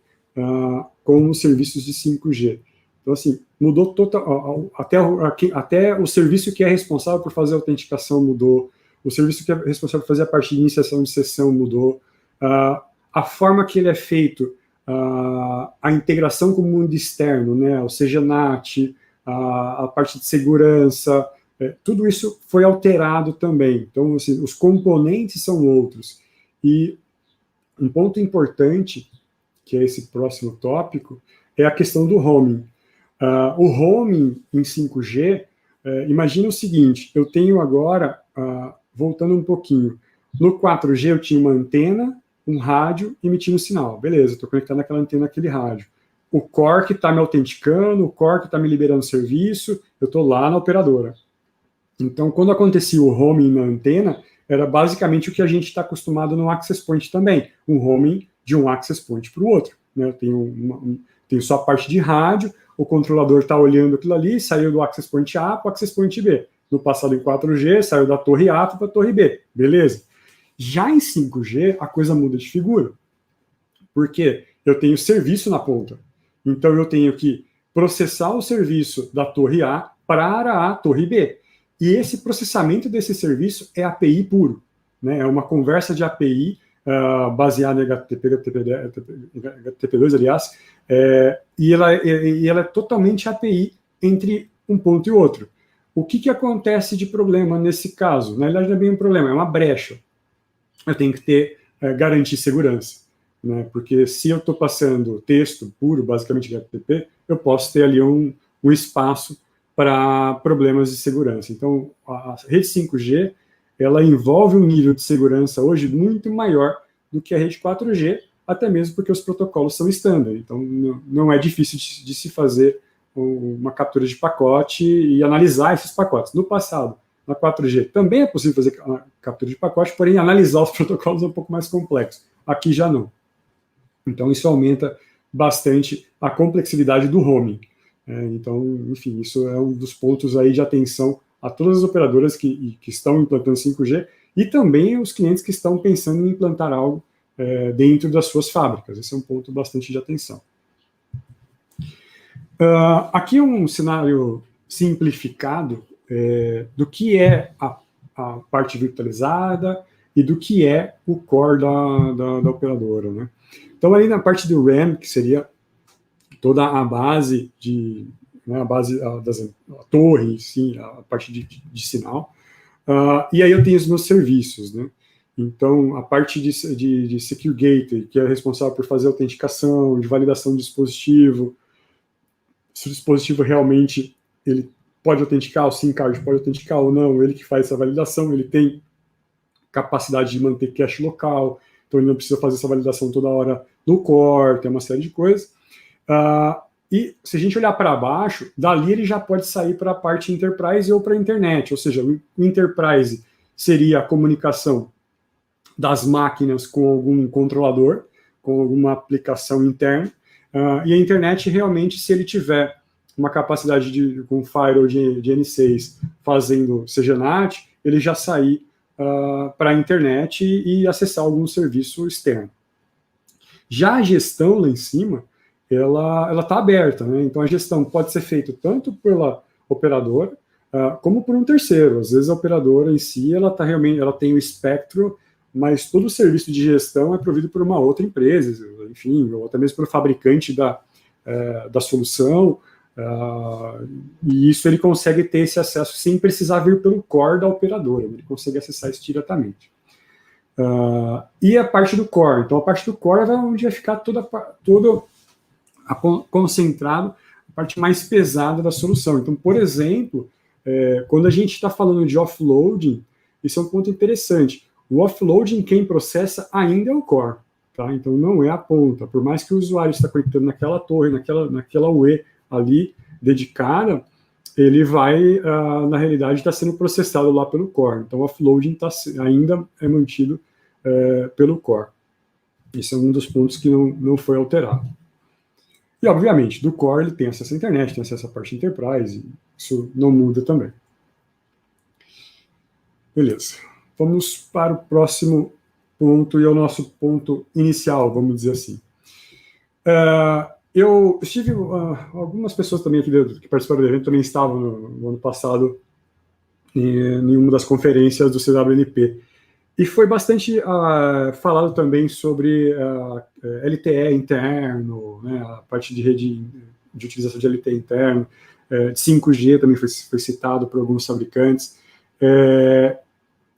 com os serviços de 5G. Então, assim, mudou total, até o serviço que é responsável por fazer a autenticação mudou, o serviço que é responsável por fazer a parte de iniciação de sessão mudou, a forma que ele é feito, a integração com o mundo externo, né, o CGNAT, a parte de segurança, tudo isso foi alterado também. Então, assim, os componentes são outros. E um ponto importante, que é esse próximo tópico, é a questão do roaming. O roaming em 5G, imagina o seguinte, eu tenho agora, voltando um pouquinho, no 4G eu tinha uma antena, um rádio emitindo sinal. Beleza, estou conectado naquela antena, naquele rádio. O core que está me autenticando, o core que está me liberando serviço, eu estou lá na operadora. Então, quando acontecia o roaming na antena, era basicamente o que a gente está acostumado no access point também, um roaming de um access point para o outro. Né? Eu tenho só a parte de rádio, o controlador está olhando aquilo ali, saiu do access point A para o access point B. No passado em 4G, saiu da torre A para a torre B. Beleza. Já em 5G, a coisa muda de figura. Porque eu tenho serviço na ponta. Então, eu tenho que processar o serviço da torre A para a torre B. E esse processamento desse serviço é API puro. Né? É uma conversa de API baseada em HTTP2, aliás, e ela é totalmente API entre um ponto e outro. O que acontece de problema nesse caso? Na realidade, não é bem um problema, é uma brecha. Eu tenho que garantir segurança. Né? Porque se eu estou passando texto puro, basicamente HTTP, eu posso ter ali um espaço para problemas de segurança. Então, a rede 5G, ela envolve um nível de segurança hoje muito maior do que a rede 4G, até mesmo porque os protocolos são standard. Então, não é difícil de se fazer uma captura de pacote e analisar esses pacotes. No passado, na 4G, também é possível fazer captura de pacote, porém, analisar os protocolos é um pouco mais complexo. Aqui já não. Então, isso aumenta bastante a complexidade do roaming. Então, enfim, isso é um dos pontos aí de atenção a todas as operadoras que estão implantando 5G e também os clientes que estão pensando em implantar algo dentro das suas fábricas. Esse é um ponto bastante de atenção. Aqui é um cenário simplificado do que é a parte virtualizada e do que é o core da operadora, né? Então, aí na parte do RAM, que seria toda a base a torre, sim, a parte de sinal. E aí eu tenho os meus serviços, né? Então, a parte de Secure Gateway, que é responsável por fazer autenticação, de validação do dispositivo, se o dispositivo realmente ele pode autenticar, o SIM card pode autenticar ou não, ele que faz essa validação, ele tem capacidade de manter cache local, então ele não precisa fazer essa validação toda hora no core, tem uma série de coisas. E se a gente olhar para baixo, dali ele já pode sair para a parte enterprise ou para a internet, ou seja, o enterprise seria a comunicação das máquinas com algum controlador, com alguma aplicação interna, e a internet realmente, se ele tiver uma capacidade com firewall de N6 fazendo CGNAT, ele já sair para a internet e acessar algum serviço externo. Já a gestão lá em cima, ela está aberta, né? Então a gestão pode ser feita tanto pela operadora como por um terceiro. Às vezes a operadora em si ela tem o espectro, mas todo o serviço de gestão é provido por uma outra empresa, enfim, ou até mesmo pelo fabricante da solução, e isso ele consegue ter esse acesso sem precisar vir pelo core da operadora, ele consegue acessar isso diretamente. E a parte do core, então a parte do core é onde vai ficar todo concentrado a parte mais pesada da solução. Então, por exemplo, quando a gente está falando de offloading, isso é um ponto interessante. O offloading, quem processa ainda é o core, tá? Então não é a ponta. Por mais que o usuário está conectando naquela torre, naquela UE ali dedicada, ele vai, na realidade, está sendo processado lá pelo core. Então o offloading ainda é mantido pelo core. Esse é um dos pontos que não foi alterado. E, obviamente, do core ele tem acesso à internet, tem acesso à parte enterprise, isso não muda também. Beleza. Vamos para o próximo ponto, e é o nosso ponto inicial, vamos dizer assim. Eu estive, algumas pessoas também aqui que participaram do evento também estavam no ano passado em uma das conferências do CWNP. E foi bastante falado também sobre LTE interno, né, a parte de rede de utilização de LTE interno, de 5G também foi citado por alguns fabricantes.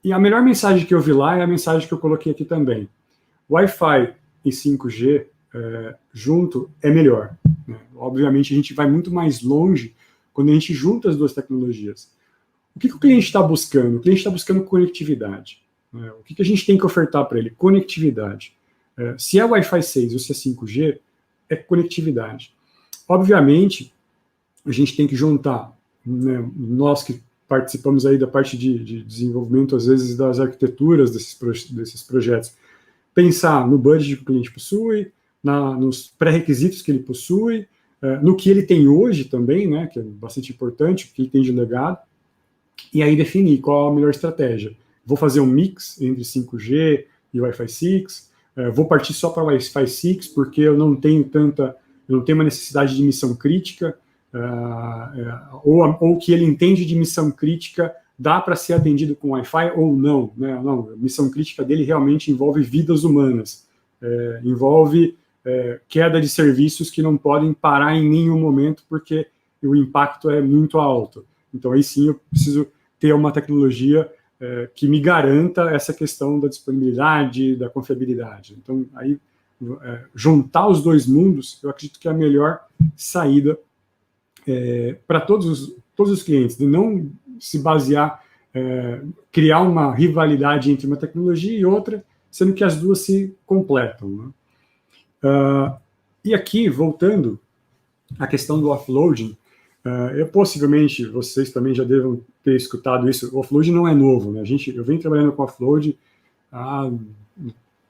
E a melhor mensagem que eu vi lá é a mensagem que eu coloquei aqui também. Wi-Fi e 5G junto é melhor, né? Obviamente a gente vai muito mais longe quando a gente junta as duas tecnologias. O que o cliente está buscando? O cliente está buscando conectividade. O que a gente tem que ofertar para ele? Conectividade. Se é Wi-Fi 6 ou se é 5G, é conectividade. Obviamente, a gente tem que juntar, né, nós que participamos aí da parte de desenvolvimento, às vezes, das arquiteturas desses projetos, pensar no budget que o cliente possui, nos pré-requisitos que ele possui, no que ele tem hoje também, né, que é bastante importante, o que ele tem de legado, e aí definir qual a melhor estratégia. Vou fazer um mix entre 5G e Wi-Fi 6, vou partir só para Wi-Fi 6 porque eu não tenho uma necessidade de missão crítica, ou que ele entende de missão crítica dá para ser atendido com Wi-Fi ou não, né? Não, a missão crítica dele realmente envolve vidas humanas, envolve queda de serviços que não podem parar em nenhum momento porque o impacto é muito alto. Então aí sim eu preciso ter uma tecnologia que me garanta essa questão da disponibilidade, da confiabilidade. Então aí juntar os dois mundos, eu acredito que é a melhor saída para todos todos os clientes, de não se basear, criar uma rivalidade entre uma tecnologia e outra, sendo que as duas se completam, né? E aqui, voltando à questão do offloading, possivelmente vocês também já devem ter escutado isso. O offload não é novo, né? Eu venho trabalhando com offload,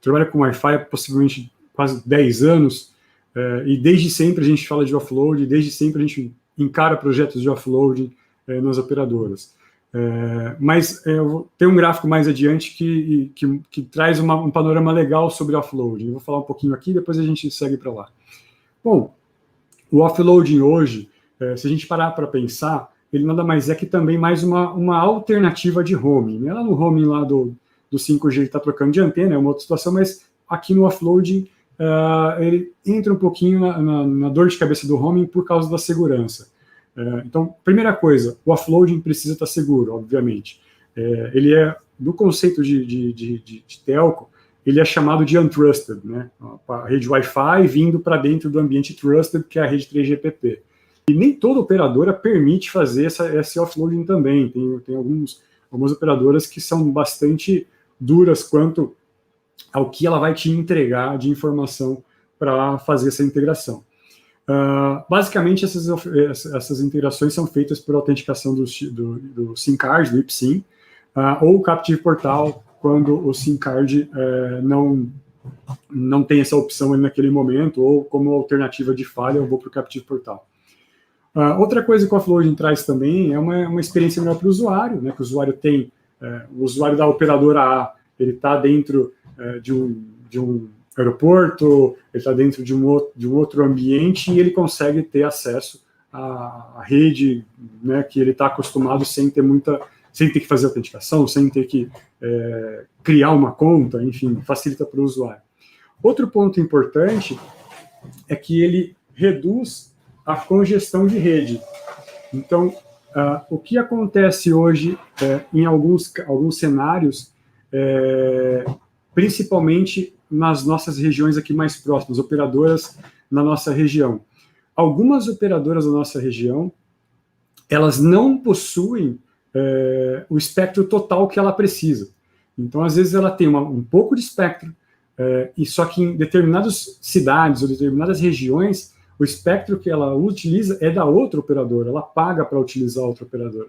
trabalho com Wi-Fi há possivelmente quase 10 anos, e desde sempre a gente fala de offload, desde sempre a gente encara projetos de offload nas operadoras. Mas eu tenho um gráfico mais adiante que traz um panorama legal sobre offloading. Eu vou falar um pouquinho aqui, depois a gente segue para lá. Bom, o offloading hoje, se a gente parar para pensar, ele nada mais é que também mais uma alternativa de roaming. Lá no roaming lá do 5G ele está trocando de antena, é uma outra situação, mas aqui no offloading ele entra um pouquinho na dor de cabeça do roaming por causa da segurança. Então, primeira coisa, o offloading precisa estar seguro, obviamente. Ele do conceito de telco, ele é chamado de untrusted, né? A rede Wi-Fi vindo para dentro do ambiente trusted, que é a rede 3GPP. E nem toda operadora permite fazer esse offloading também. Tem algumas operadoras que são bastante duras quanto ao que ela vai te entregar de informação para fazer essa integração. Basicamente, essas integrações são feitas por autenticação do SIM card, do IPSIM, ou Captive Portal, quando o SIM card não tem essa opção ali naquele momento, ou como alternativa de falha, eu vou para o Captive Portal. Outra coisa que o offloading traz também é uma experiência melhor para o usuário, né, que o usuário tem, o usuário da operadora A, ele está dentro de um aeroporto, ele está dentro de um outro ambiente e ele consegue ter acesso à rede, né, que ele está acostumado sem ter que fazer autenticação, sem ter que criar uma conta, enfim, facilita para o usuário. Outro ponto importante é que ele reduz a congestão de rede. Então, o que acontece hoje em alguns cenários, principalmente nas nossas regiões aqui mais próximas, operadoras na nossa região. Algumas operadoras da nossa região, elas não possuem o espectro total que ela precisa. Então, às vezes, ela tem um pouco de espectro, e só que em determinadas cidades ou determinadas regiões, o espectro que ela utiliza é da outra operadora, ela paga para utilizar a outra operadora.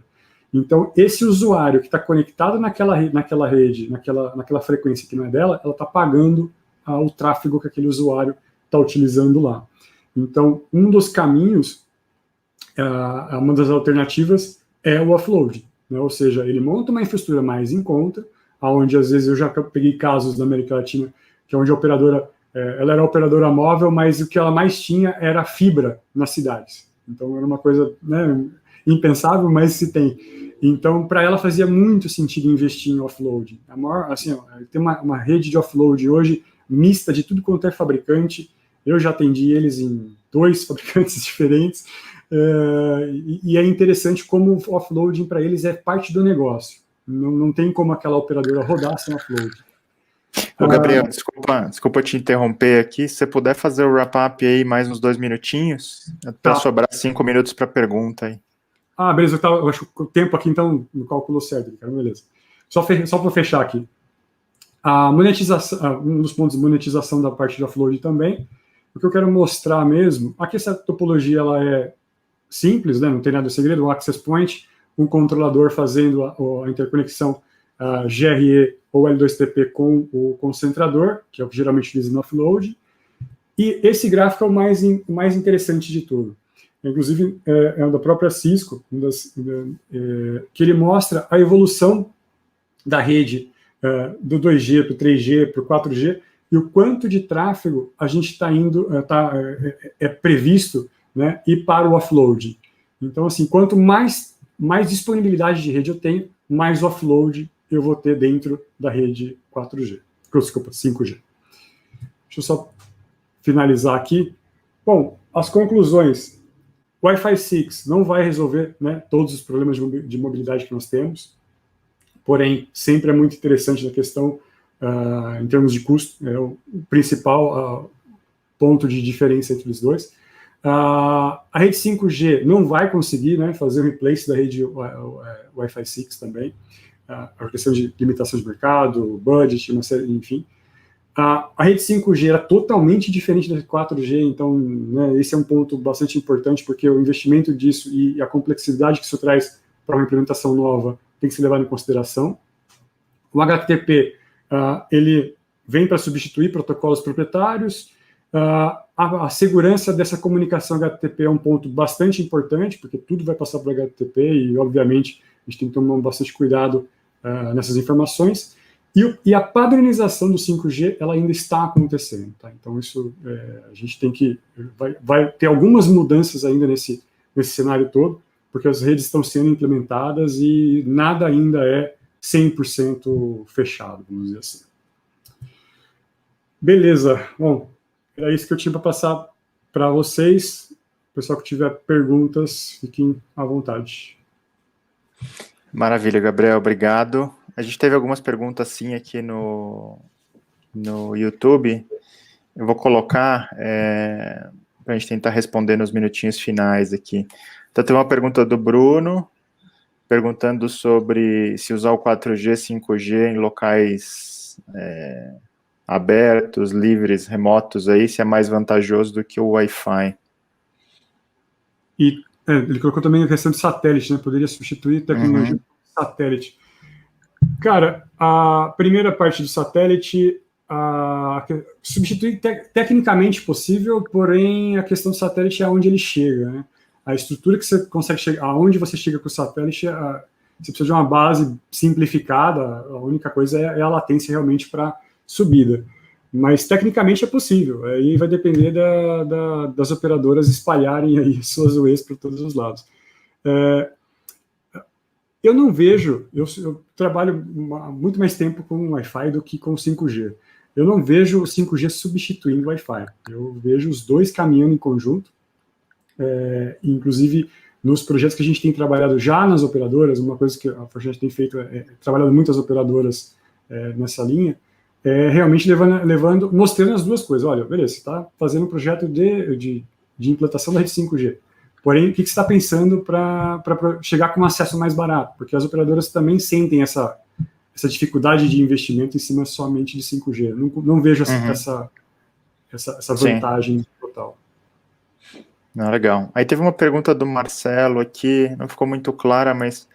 Então, esse usuário que está conectado naquela rede, naquela frequência que não é dela, ela está pagando o tráfego que aquele usuário está utilizando lá. Então, um dos caminhos, uma das alternativas é o offload, né? Ou seja, ele monta uma infraestrutura mais em conta, onde às vezes eu já peguei casos na América Latina, que é onde a operadora, ela era operadora móvel, mas o que ela mais tinha era fibra nas cidades. Então, era uma coisa, né, impensável, mas se tem. Então, para ela fazia muito sentido investir em offload. Tem uma rede de offload hoje mista de tudo quanto é fabricante. Eu já atendi eles em 2 fabricantes diferentes, e é interessante como o offloading para eles é parte do negócio. Não tem como aquela operadora rodar sem offload. Ô, Gabriel, desculpa te interromper aqui. Se você puder fazer o wrap-up aí mais uns 2 minutinhos, para sobrar 5 minutos para pergunta aí. Beleza, eu acho que o tempo aqui, então, não calculou certo, cara, beleza. Só para fechar aqui. A monetização, um dos pontos de monetização da parte de offload também, o que eu quero mostrar mesmo, aqui essa topologia ela é simples, né, não tem nada de segredo, um access point, um controlador fazendo a interconexão GRE ou L2TP com o concentrador, que é o que geralmente utiliza no offload, e esse gráfico é o mais interessante de tudo. Inclusive, é da própria Cisco, que ele mostra a evolução da rede do 2G para o 3G, para o 4G, e o quanto de tráfego a gente está indo, é previsto, né, ir para o offload. Então, assim, quanto mais disponibilidade de rede eu tenho, mais offload eu vou ter dentro da rede 4G. Desculpa, 5G. Deixa eu só finalizar aqui. Bom, as conclusões. Wi-Fi 6 não vai resolver, né, todos os problemas de mobilidade que nós temos, porém, sempre é muito interessante na questão, em termos de custo, é o principal ponto de diferença entre os dois. A rede 5G não vai conseguir, né, fazer o replace da rede Wi-Fi 6 também, a questão de limitação de mercado, budget, uma série, enfim. A rede 5G era totalmente diferente da 4G, então, né, esse é um ponto bastante importante, porque o investimento disso e a complexidade que isso traz para uma implementação nova tem que ser levado em consideração. O HTTP, ele vem para substituir protocolos proprietários. A segurança dessa comunicação HTTP é um ponto bastante importante, porque tudo vai passar para o HTTP e, obviamente, a gente tem que tomar bastante cuidado nessas informações. E a padronização do 5G, ela ainda está acontecendo. Tá? Então, isso a gente tem que... Vai ter algumas mudanças ainda nesse cenário todo, porque as redes estão sendo implementadas e nada ainda é 100% fechado, vamos dizer assim. Beleza. Bom, era isso que eu tinha para passar para vocês. O pessoal que tiver perguntas, fiquem à vontade. Maravilha, Gabriel, obrigado. A gente teve algumas perguntas, sim, aqui no YouTube. Eu vou colocar para a gente tentar responder nos minutinhos finais aqui. Então, tem uma pergunta do Bruno, perguntando sobre se usar o 4G, 5G em locais abertos, livres, remotos, aí, se é mais vantajoso do que o Wi-Fi. E ele colocou também a questão de satélite, né? Poderia substituir tecnologia de satélite. Cara, a primeira parte do satélite substituir tecnicamente possível, porém a questão do satélite é onde ele chega, né? A estrutura que você consegue chegar, aonde você chega com o satélite, você precisa de uma base simplificada, a única coisa é a latência realmente para subida. Mas tecnicamente é possível, aí vai depender das operadoras espalharem aí suas UEs para todos os lados. Eu não vejo, eu trabalho muito mais tempo com Wi-Fi do que com 5G. Eu não vejo o 5G substituindo o Wi-Fi. Eu vejo os dois caminhando em conjunto. Inclusive, nos projetos que a gente tem trabalhado já nas operadoras, uma coisa que a Fortinet tem feito é trabalhando muitas operadoras nessa linha, realmente mostrando as duas coisas. Olha, beleza, você está fazendo um projeto de implantação da rede 5G. Porém, o que você está pensando para chegar com um acesso mais barato? Porque as operadoras também sentem essa dificuldade de investimento em cima somente de 5G. Não vejo essa vantagem total. Não, legal. Aí teve uma pergunta do Marcelo aqui, não ficou muito clara, mas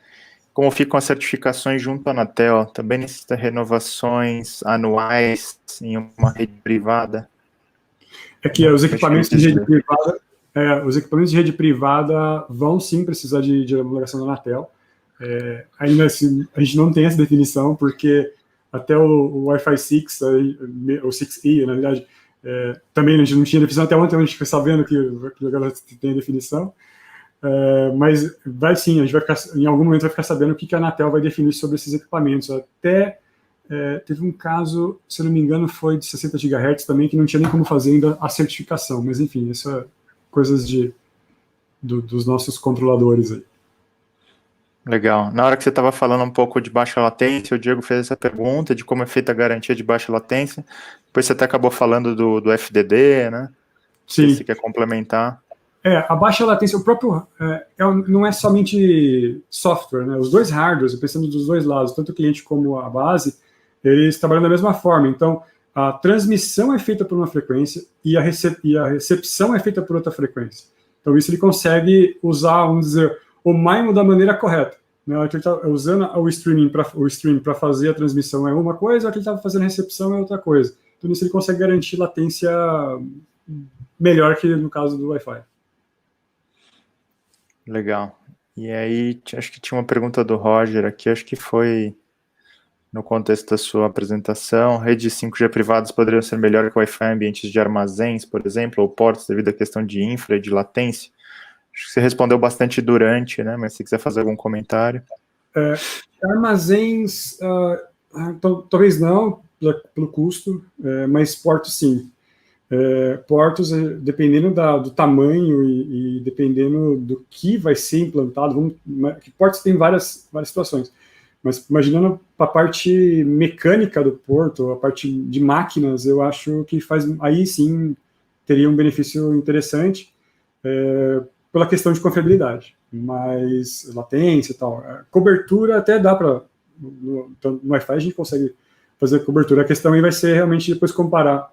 como ficam as certificações junto à Anatel? Também necessita renovações anuais em uma rede privada? É que os equipamentos de rede privada... os equipamentos de rede privada vão sim precisar de homologação da Anatel. Ainda assim, a gente não tem essa definição, porque até o Wi-Fi 6, ou 6E, na verdade, também a gente não tinha definição, até ontem a gente foi sabendo que agora tem a definição. Mas vai sim, a gente vai ficar, em algum momento vai ficar sabendo o que a Anatel vai definir sobre esses equipamentos. Até teve um caso, se eu não me engano, foi de 60 GHz também, que não tinha nem como fazer ainda a certificação, mas enfim, isso é coisas dos nossos controladores aí. Legal. Na hora que você estava falando um pouco de baixa latência, o Diego fez essa pergunta de como é feita a garantia de baixa latência. Depois você até acabou falando do FDD, né? Sim. Se você quer complementar. A baixa latência, o próprio não é somente software, né? Os dois hardwares, pensando dos dois lados, tanto o cliente como a base, eles trabalham da mesma forma. Então, a transmissão é feita por uma frequência e a recepção é feita por outra frequência. Então, isso ele consegue usar, vamos dizer, o MIMO da maneira correta. Né? Ele está usando o stream para fazer a transmissão é uma coisa, o que ele está fazendo a recepção é outra coisa. Então, nisso ele consegue garantir latência melhor que no caso do Wi-Fi. Legal. E aí, acho que tinha uma pergunta do Roger aqui, acho que foi no contexto da sua apresentação. Redes 5G privadas poderiam ser melhor que o Wi-Fi em ambientes de armazéns, por exemplo, ou portos devido à questão de infra e de latência? Acho que você respondeu bastante durante, né? Mas se quiser fazer algum comentário. Armazéns, talvez não, pelo custo, mas portos sim. Portos, dependendo do tamanho e dependendo do que vai ser implantado, portos tem várias situações, mas imaginando a parte mecânica do porto, a parte de máquinas, eu acho que aí sim teria um benefício interessante. pela questão de confiabilidade, mas latência e tal. A cobertura até dá para, no Wi-Fi a gente consegue fazer cobertura. A questão aí vai ser realmente depois comparar,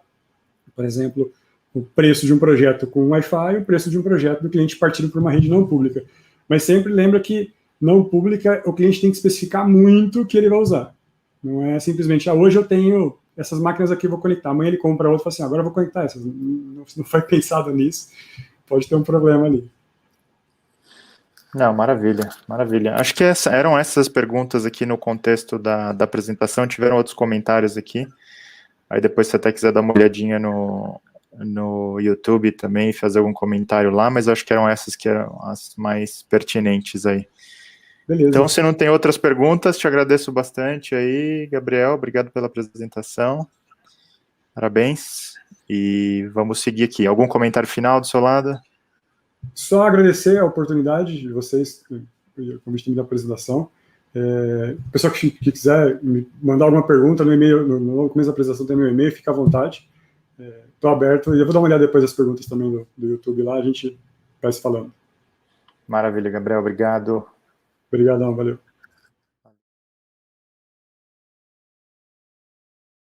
por exemplo, o preço de um projeto com Wi-Fi e o preço de um projeto do cliente partindo por uma rede não pública. Mas sempre lembra que não pública, o cliente tem que especificar muito o que ele vai usar. Não é simplesmente, hoje eu tenho essas máquinas aqui, vou conectar. Amanhã ele compra outra e fala assim, agora eu vou conectar essas. Não foi pensado nisso, pode ter um problema ali. Não, maravilha, maravilha. Acho que eram essas perguntas aqui no contexto da apresentação. Tiveram outros comentários aqui. Aí depois, se até quiser dar uma olhadinha no YouTube também, fazer algum comentário lá, mas acho que eram essas que eram as mais pertinentes aí. Beleza. Então, se não tem outras perguntas, te agradeço bastante aí, Gabriel. Obrigado pela apresentação. Parabéns. E vamos seguir aqui. Algum comentário final do seu lado? Só agradecer a oportunidade de vocês, o convite da apresentação. O pessoal que quiser me mandar alguma pergunta no e-mail, no começo da apresentação tem meu e-mail, fica à vontade. Estou aberto e eu vou dar uma olhada depois das perguntas também do YouTube lá, a gente vai se falando. Maravilha, Gabriel, obrigado. Obrigadão, valeu.